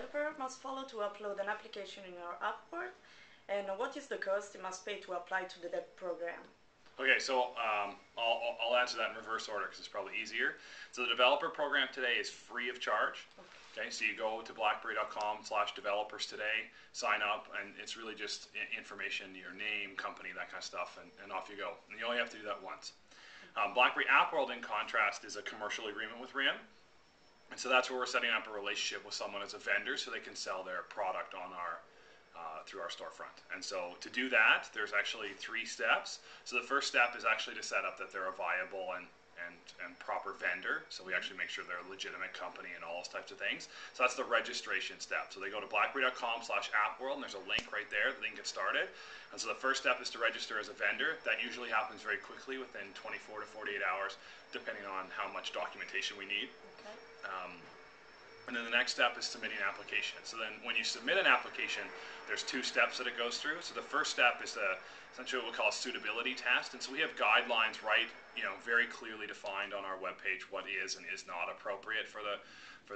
developer must follow to upload an application in your app world? And what is the cost you must pay to apply to the dev program? Okay, so I'll answer that in reverse order because it's probably easier. So the developer program today is free of charge. Okay, so you go to blackberry.com/developers today, sign up, and it's really just information, your name, company, that kind of stuff, and off you go. And you only have to do that once. BlackBerry App World, in contrast, is a commercial agreement with RIM. And so that's where we're setting up a relationship with someone as a vendor so they can sell their product on our through our storefront. And so to do that, there's actually 3 steps. So the first step is actually to set up that they're a viable and proper vendor. So we actually make sure they're a legitimate company and all those types of things. So that's the registration step. So they go to blackberry.com/appworld, and there's a link right there that they can get started. And so the first step is to register as a vendor. That usually happens very quickly, within 24 to 48 hours, depending on how much documentation we need. Okay. And then the next step is submitting an application. So then when you submit an application, there's 2 steps that it goes through. So the first step is essentially what we call a suitability test. And so we have guidelines, very clearly defined on our webpage what is and is not appropriate for the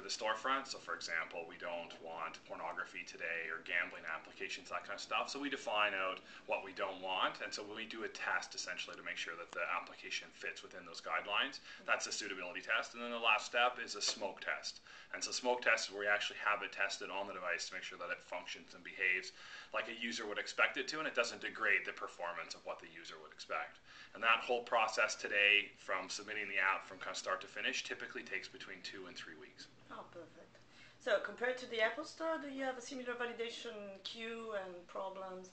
storefront. So for example, we don't want pornography today or gambling applications, that kind of stuff. So we define out what we don't want. And so we do a test essentially to make sure that the application fits within those guidelines. That's a suitability test. And then the last step is a smoke test. And so smoke test is where we actually have it tested on the device to make sure that it functions and behaves like a user would expect it to, and it doesn't degrade the performance of what the user would expect. And that whole process today, from submitting the app from kind of start to finish, typically takes between 2 and 3 weeks. Oh, perfect. So compared to the Apple Store, do you have a similar validation queue and problems?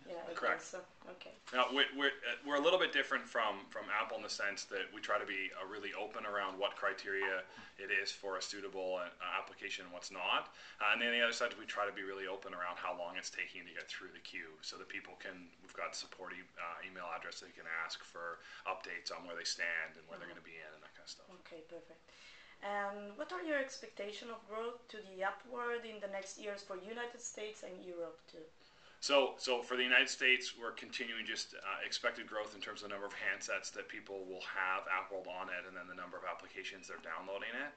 Yeah, correct. So. Okay. Now we're a little bit different from Apple in the sense that we try to be really open around what criteria it is for a suitable application and what's not. And then the other side, we try to be really open around how long it's taking to get through the queue, so that people we've got support email address they can ask for updates on where they stand and where they're going to be in and that kind of stuff. Okay, perfect. And what are your expectations of growth to the app world in the next years for United States and Europe too? So for the United States, we're continuing just expected growth in terms of the number of handsets that people will have App World on it, and then the number of applications they're downloading it.